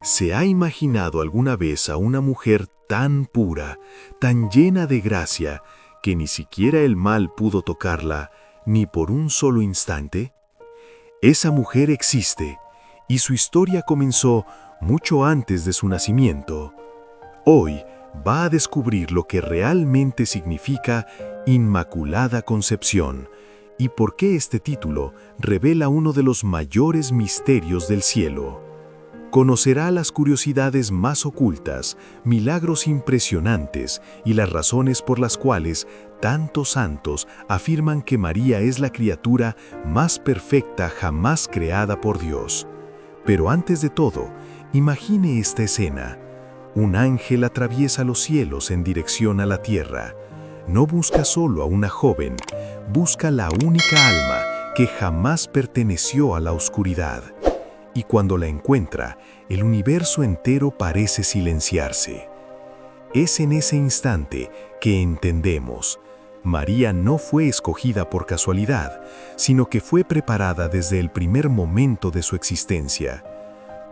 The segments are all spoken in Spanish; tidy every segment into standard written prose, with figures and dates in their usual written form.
¿Se ha imaginado alguna vez a una mujer tan pura, tan llena de gracia, que ni siquiera el mal pudo tocarla, ni por un solo instante? Esa mujer existe, y su historia comenzó mucho antes de su nacimiento. Hoy va a descubrir lo que realmente significa Inmaculada Concepción, y por qué este título revela uno de los mayores misterios del cielo. Conocerá las curiosidades más ocultas, milagros impresionantes y las razones por las cuales tantos santos afirman que María es la criatura más perfecta jamás creada por Dios. Pero antes de todo, imagine esta escena. Un ángel atraviesa los cielos en dirección a la tierra. No busca solo a una joven, busca la única alma que jamás perteneció a la oscuridad. Y cuando la encuentra, el universo entero parece silenciarse. Es en ese instante que entendemos. María no fue escogida por casualidad, sino que fue preparada desde el primer momento de su existencia.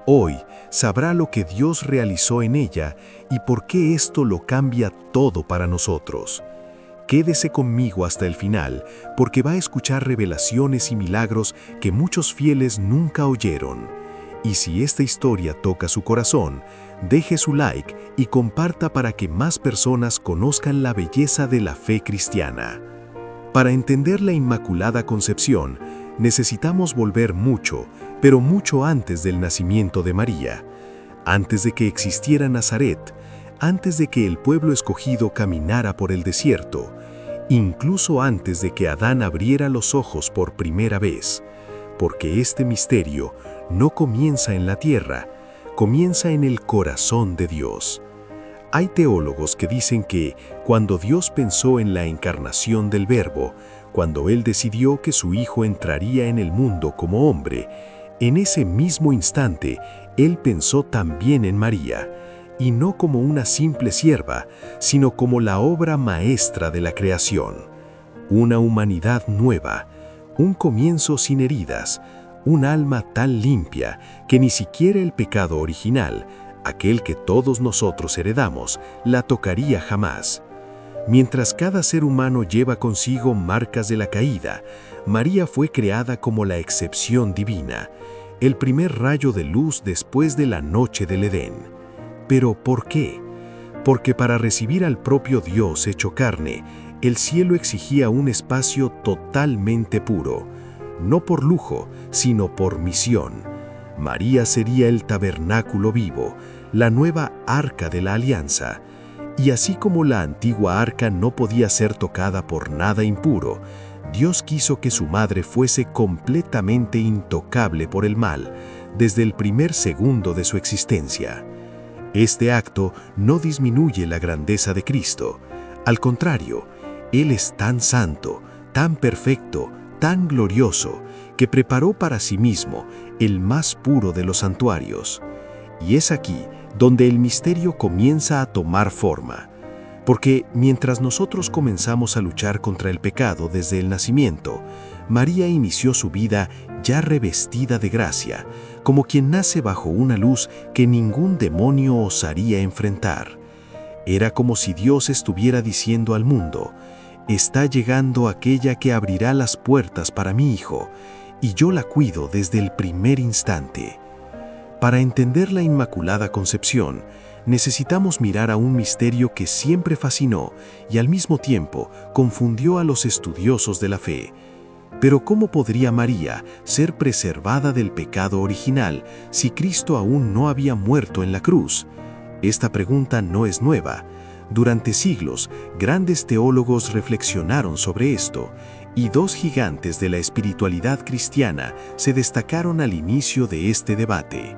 Hoy sabrá lo que Dios realizó en ella y por qué esto lo cambia todo para nosotros. Quédese conmigo hasta el final, porque va a escuchar revelaciones y milagros que muchos fieles nunca oyeron. Y si esta historia toca su corazón, deje su like y comparta para que más personas conozcan la belleza de la fe cristiana. Para entender la Inmaculada Concepción, necesitamos volver mucho, pero mucho antes del nacimiento de María, antes de que existiera Nazaret, antes de que el pueblo escogido caminara por el desierto, incluso antes de que Adán abriera los ojos por primera vez, porque este misterio no comienza en la tierra, comienza en el corazón de Dios. Hay teólogos que dicen que cuando Dios pensó en la encarnación del Verbo, cuando Él decidió que su Hijo entraría en el mundo como hombre, en ese mismo instante Él pensó también en María, y no como una simple sierva, sino como la obra maestra de la creación. Una humanidad nueva, un comienzo sin heridas, un alma tan limpia que ni siquiera el pecado original, aquel que todos nosotros heredamos, la tocaría jamás. Mientras cada ser humano lleva consigo marcas de la caída, María fue creada como la excepción divina, el primer rayo de luz después de la noche del Edén. ¿Pero por qué? Porque para recibir al propio Dios hecho carne, el cielo exigía un espacio totalmente puro, no por lujo, sino por misión. María sería el tabernáculo vivo, la nueva arca de la alianza. Y así como la antigua arca no podía ser tocada por nada impuro, Dios quiso que su madre fuese completamente intocable por el mal, desde el primer segundo de su existencia. Este acto no disminuye la grandeza de Cristo. Al contrario, Él es tan santo, tan perfecto, tan glorioso, que preparó para sí mismo el más puro de los santuarios. Y es aquí donde el misterio comienza a tomar forma. Porque mientras nosotros comenzamos a luchar contra el pecado desde el nacimiento, María inició su vida ya revestida de gracia, como quien nace bajo una luz que ningún demonio osaría enfrentar. Era como si Dios estuviera diciendo al mundo: está llegando aquella que abrirá las puertas para mi hijo, y yo la cuido desde el primer instante. Para entender la Inmaculada Concepción, necesitamos mirar a un misterio que siempre fascinó y al mismo tiempo confundió a los estudiosos de la fe. Pero ¿cómo podría María ser preservada del pecado original si Cristo aún no había muerto en la cruz? Esta pregunta no es nueva. Durante siglos, grandes teólogos reflexionaron sobre esto, y dos gigantes de la espiritualidad cristiana se destacaron al inicio de este debate.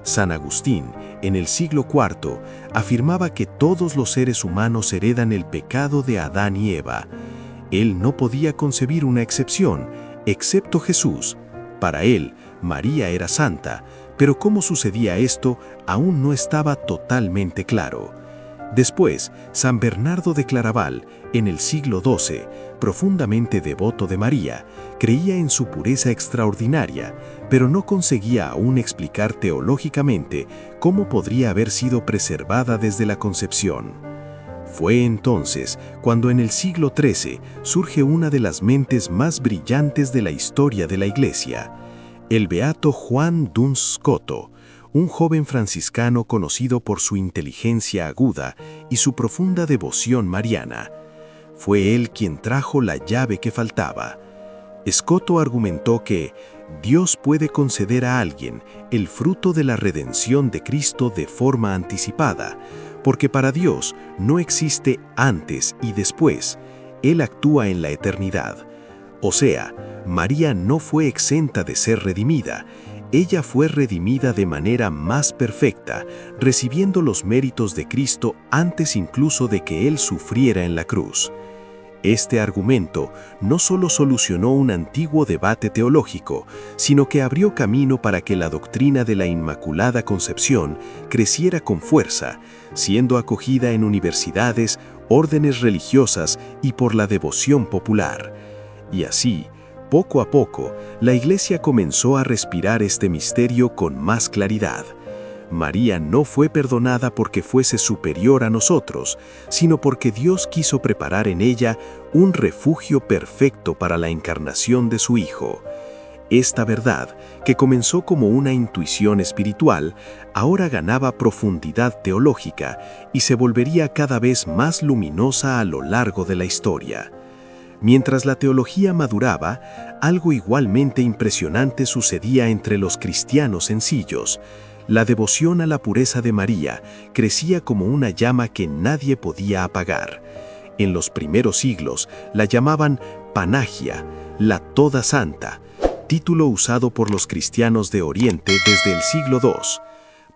San Agustín, en el siglo IV, afirmaba que todos los seres humanos heredan el pecado de Adán y Eva. Él no podía concebir una excepción, excepto Jesús. Para él, María era santa, pero cómo sucedía esto aún no estaba totalmente claro. Después, San Bernardo de Claraval, en el siglo XII, profundamente devoto de María, creía en su pureza extraordinaria, pero no conseguía aún explicar teológicamente cómo podría haber sido preservada desde la concepción. Fue entonces cuando en el siglo XIII surge una de las mentes más brillantes de la historia de la Iglesia, el beato Juan Duns Scoto, un joven franciscano conocido por su inteligencia aguda y su profunda devoción mariana. Fue él quien trajo la llave que faltaba. Scoto argumentó que Dios puede conceder a alguien el fruto de la redención de Cristo de forma anticipada, porque para Dios no existe antes y después, Él actúa en la eternidad. O sea, María no fue exenta de ser redimida, ella fue redimida de manera más perfecta, recibiendo los méritos de Cristo antes incluso de que Él sufriera en la cruz. Este argumento no solo solucionó un antiguo debate teológico, sino que abrió camino para que la doctrina de la Inmaculada Concepción creciera con fuerza, siendo acogida en universidades, órdenes religiosas y por la devoción popular. Y así, poco a poco, la Iglesia comenzó a respirar este misterio con más claridad. María no fue perdonada porque fuese superior a nosotros, sino porque Dios quiso preparar en ella un refugio perfecto para la encarnación de su Hijo. Esta verdad, que comenzó como una intuición espiritual, ahora ganaba profundidad teológica y se volvería cada vez más luminosa a lo largo de la historia. Mientras la teología maduraba, algo igualmente impresionante sucedía entre los cristianos sencillos. La devoción a la pureza de María crecía como una llama que nadie podía apagar. En los primeros siglos la llamaban Panagia, la Toda Santa, título usado por los cristianos de Oriente desde el siglo II.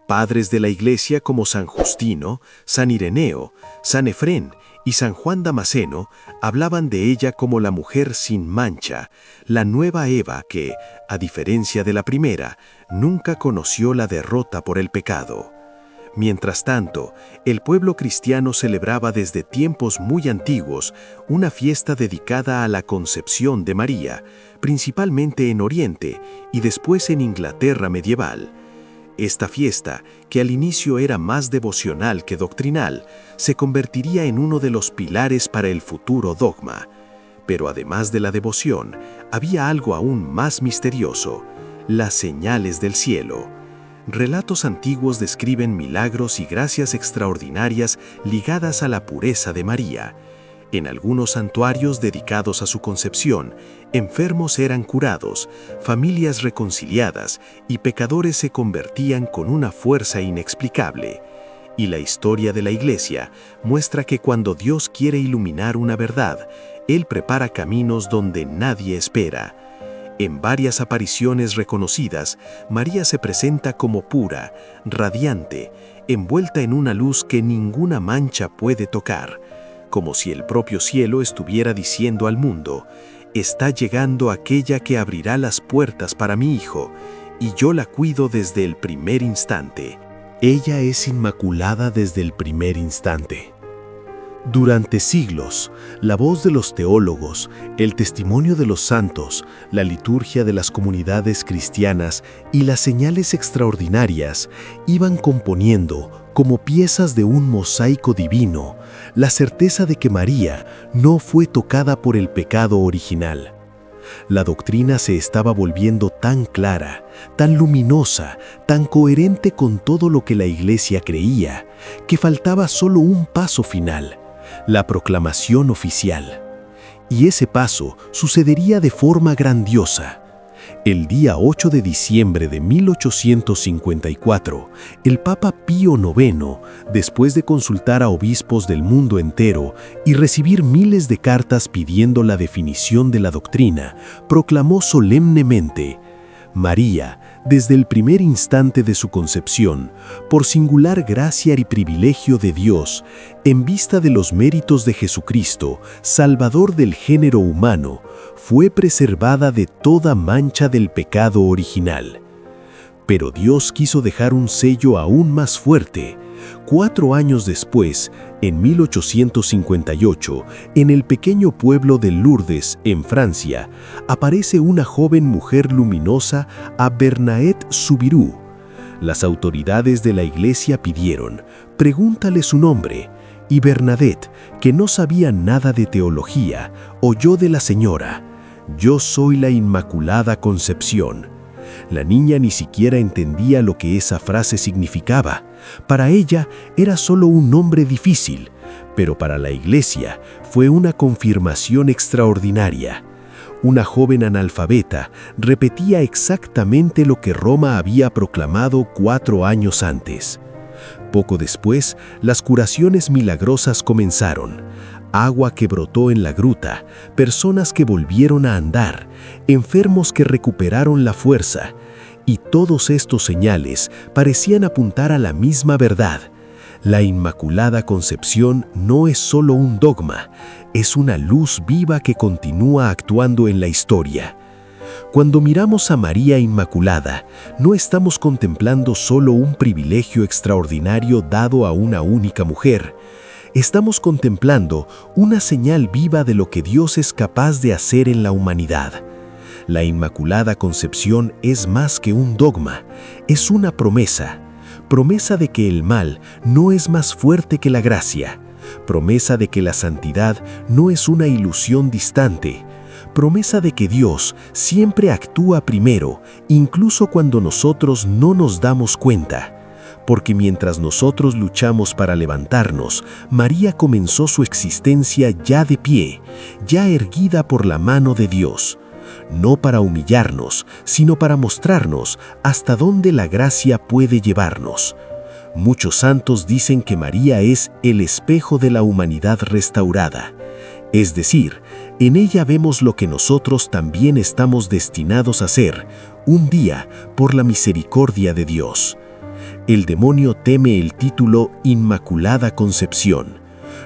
Padres de la Iglesia como San Justino, San Ireneo, San Efrén y San Juan Damasceno hablaban de ella como la mujer sin mancha, la nueva Eva que, a diferencia de la primera, nunca conoció la derrota por el pecado. Mientras tanto, el pueblo cristiano celebraba desde tiempos muy antiguos una fiesta dedicada a la concepción de María, principalmente en Oriente y después en Inglaterra medieval. Esta fiesta, que al inicio era más devocional que doctrinal, se convertiría en uno de los pilares para el futuro dogma. Pero además de la devoción, había algo aún más misterioso: las señales del cielo. Relatos antiguos describen milagros y gracias extraordinarias ligadas a la pureza de María. En algunos santuarios dedicados a su concepción, enfermos eran curados, familias reconciliadas y pecadores se convertían con una fuerza inexplicable. Y la historia de la Iglesia muestra que cuando Dios quiere iluminar una verdad, Él prepara caminos donde nadie espera. En varias apariciones reconocidas, María se presenta como pura, radiante, envuelta en una luz que ninguna mancha puede tocar, como si el propio cielo estuviera diciendo al mundo: está llegando aquella que abrirá las puertas para mi hijo, y yo la cuido desde el primer instante. Ella es inmaculada desde el primer instante. Durante siglos, la voz de los teólogos, el testimonio de los santos, la liturgia de las comunidades cristianas y las señales extraordinarias iban componiendo, como piezas de un mosaico divino, la certeza de que María no fue tocada por el pecado original. La doctrina se estaba volviendo tan clara, tan luminosa, tan coherente con todo lo que la Iglesia creía, que faltaba solo un paso final: la proclamación oficial. Y ese paso sucedería de forma grandiosa. El día 8 de diciembre de 1854, el Papa Pío IX, después de consultar a obispos del mundo entero y recibir miles de cartas pidiendo la definición de la doctrina, proclamó solemnemente: María, desde el primer instante de su concepción, por singular gracia y privilegio de Dios, en vista de los méritos de Jesucristo, Salvador del género humano, fue preservada de toda mancha del pecado original. Pero Dios quiso dejar un sello aún más fuerte: 4 años después, en 1858, en el pequeño pueblo de Lourdes, en Francia, aparece una joven mujer luminosa a Bernadette Soubirous. Las autoridades de la iglesia pidieron: pregúntale su nombre, y Bernadette, que no sabía nada de teología, oyó de la señora: yo soy la Inmaculada Concepción. La niña ni siquiera entendía lo que esa frase significaba. Para ella era solo un nombre difícil, pero para la iglesia fue una confirmación extraordinaria. Una joven analfabeta repetía exactamente lo que Roma había proclamado 4 años antes. Poco después, las curaciones milagrosas comenzaron. Agua que brotó en la gruta, personas que volvieron a andar, enfermos que recuperaron la fuerza. Y todos estos señales parecían apuntar a la misma verdad. La Inmaculada Concepción no es solo un dogma, es una luz viva que continúa actuando en la historia. Cuando miramos a María Inmaculada, no estamos contemplando solo un privilegio extraordinario dado a una única mujer. Estamos contemplando una señal viva de lo que Dios es capaz de hacer en la humanidad. La Inmaculada Concepción es más que un dogma, es una promesa. Promesa de que el mal no es más fuerte que la gracia. Promesa de que la santidad no es una ilusión distante. Promesa de que Dios siempre actúa primero, incluso cuando nosotros no nos damos cuenta. Porque mientras nosotros luchamos para levantarnos, María comenzó su existencia ya de pie, ya erguida por la mano de Dios. No para humillarnos, sino para mostrarnos hasta dónde la gracia puede llevarnos. Muchos santos dicen que María es el espejo de la humanidad restaurada. Es decir, en ella vemos lo que nosotros también estamos destinados a ser, un día, por la misericordia de Dios. El demonio teme el título Inmaculada Concepción,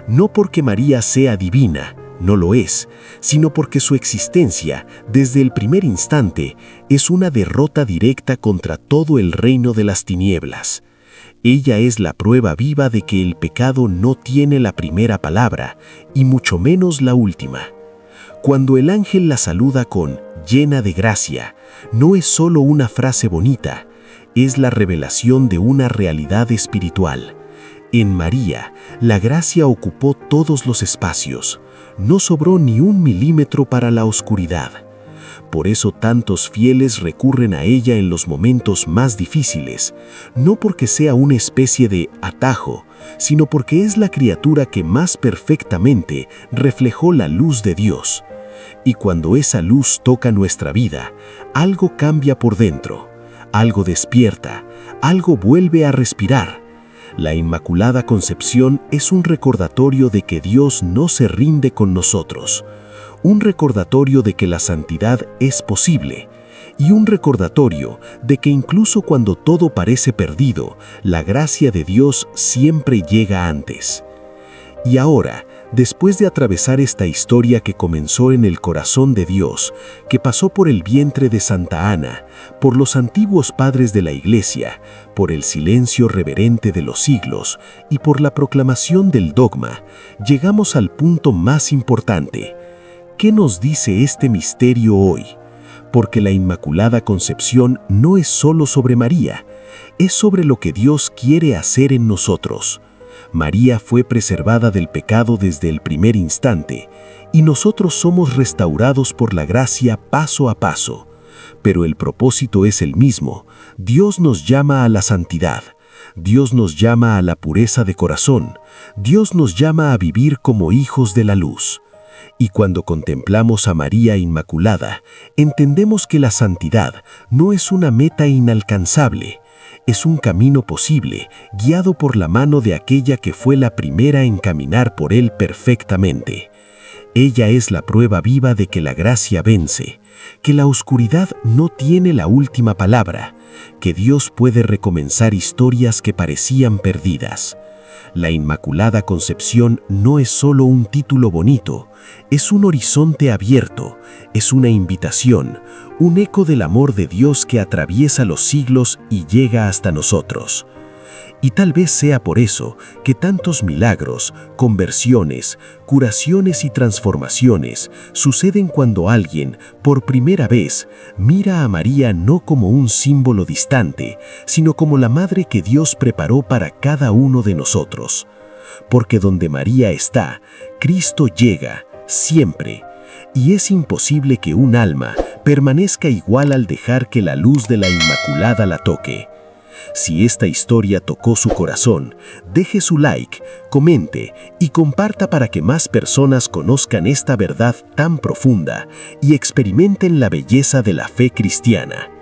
no porque María sea divina, no lo es, sino porque su existencia, desde el primer instante, es una derrota directa contra todo el reino de las tinieblas. Ella es la prueba viva de que el pecado no tiene la primera palabra, y mucho menos la última. Cuando el ángel la saluda con «llena de gracia», no es solo una frase bonita, es la revelación de una realidad espiritual. En María, la gracia ocupó todos los espacios. No sobró ni 1 milímetro para la oscuridad. Por eso tantos fieles recurren a ella en los momentos más difíciles, no porque sea una especie de atajo, sino porque es la criatura que más perfectamente reflejó la luz de Dios. Y cuando esa luz toca nuestra vida, algo cambia por dentro, algo despierta, algo vuelve a respirar. La Inmaculada Concepción es un recordatorio de que Dios no se rinde con nosotros, un recordatorio de que la santidad es posible y un recordatorio de que incluso cuando todo parece perdido, la gracia de Dios siempre llega antes. Y ahora, después de atravesar esta historia que comenzó en el corazón de Dios, que pasó por el vientre de Santa Ana, por los antiguos padres de la Iglesia, por el silencio reverente de los siglos y por la proclamación del dogma, llegamos al punto más importante. ¿Qué nos dice este misterio hoy? Porque la Inmaculada Concepción no es solo sobre María, es sobre lo que Dios quiere hacer en nosotros. María fue preservada del pecado desde el primer instante, y nosotros somos restaurados por la gracia paso a paso. Pero el propósito es el mismo. Dios nos llama a la santidad. Dios nos llama a la pureza de corazón. Dios nos llama a vivir como hijos de la luz. Y cuando contemplamos a María Inmaculada, entendemos que la santidad no es una meta inalcanzable, es un camino posible, guiado por la mano de aquella que fue la primera en caminar por él perfectamente. Ella es la prueba viva de que la gracia vence, que la oscuridad no tiene la última palabra, que Dios puede recomenzar historias que parecían perdidas. La Inmaculada Concepción no es solo un título bonito, es un horizonte abierto, es una invitación, un eco del amor de Dios que atraviesa los siglos y llega hasta nosotros. Y tal vez sea por eso que tantos milagros, conversiones, curaciones y transformaciones suceden cuando alguien, por primera vez, mira a María no como un símbolo distante, sino como la madre que Dios preparó para cada uno de nosotros. Porque donde María está, Cristo llega, siempre. Y es imposible que un alma permanezca igual al dejar que la luz de la Inmaculada la toque. Si esta historia tocó su corazón, deje su like, comente y comparta para que más personas conozcan esta verdad tan profunda y experimenten la belleza de la fe cristiana.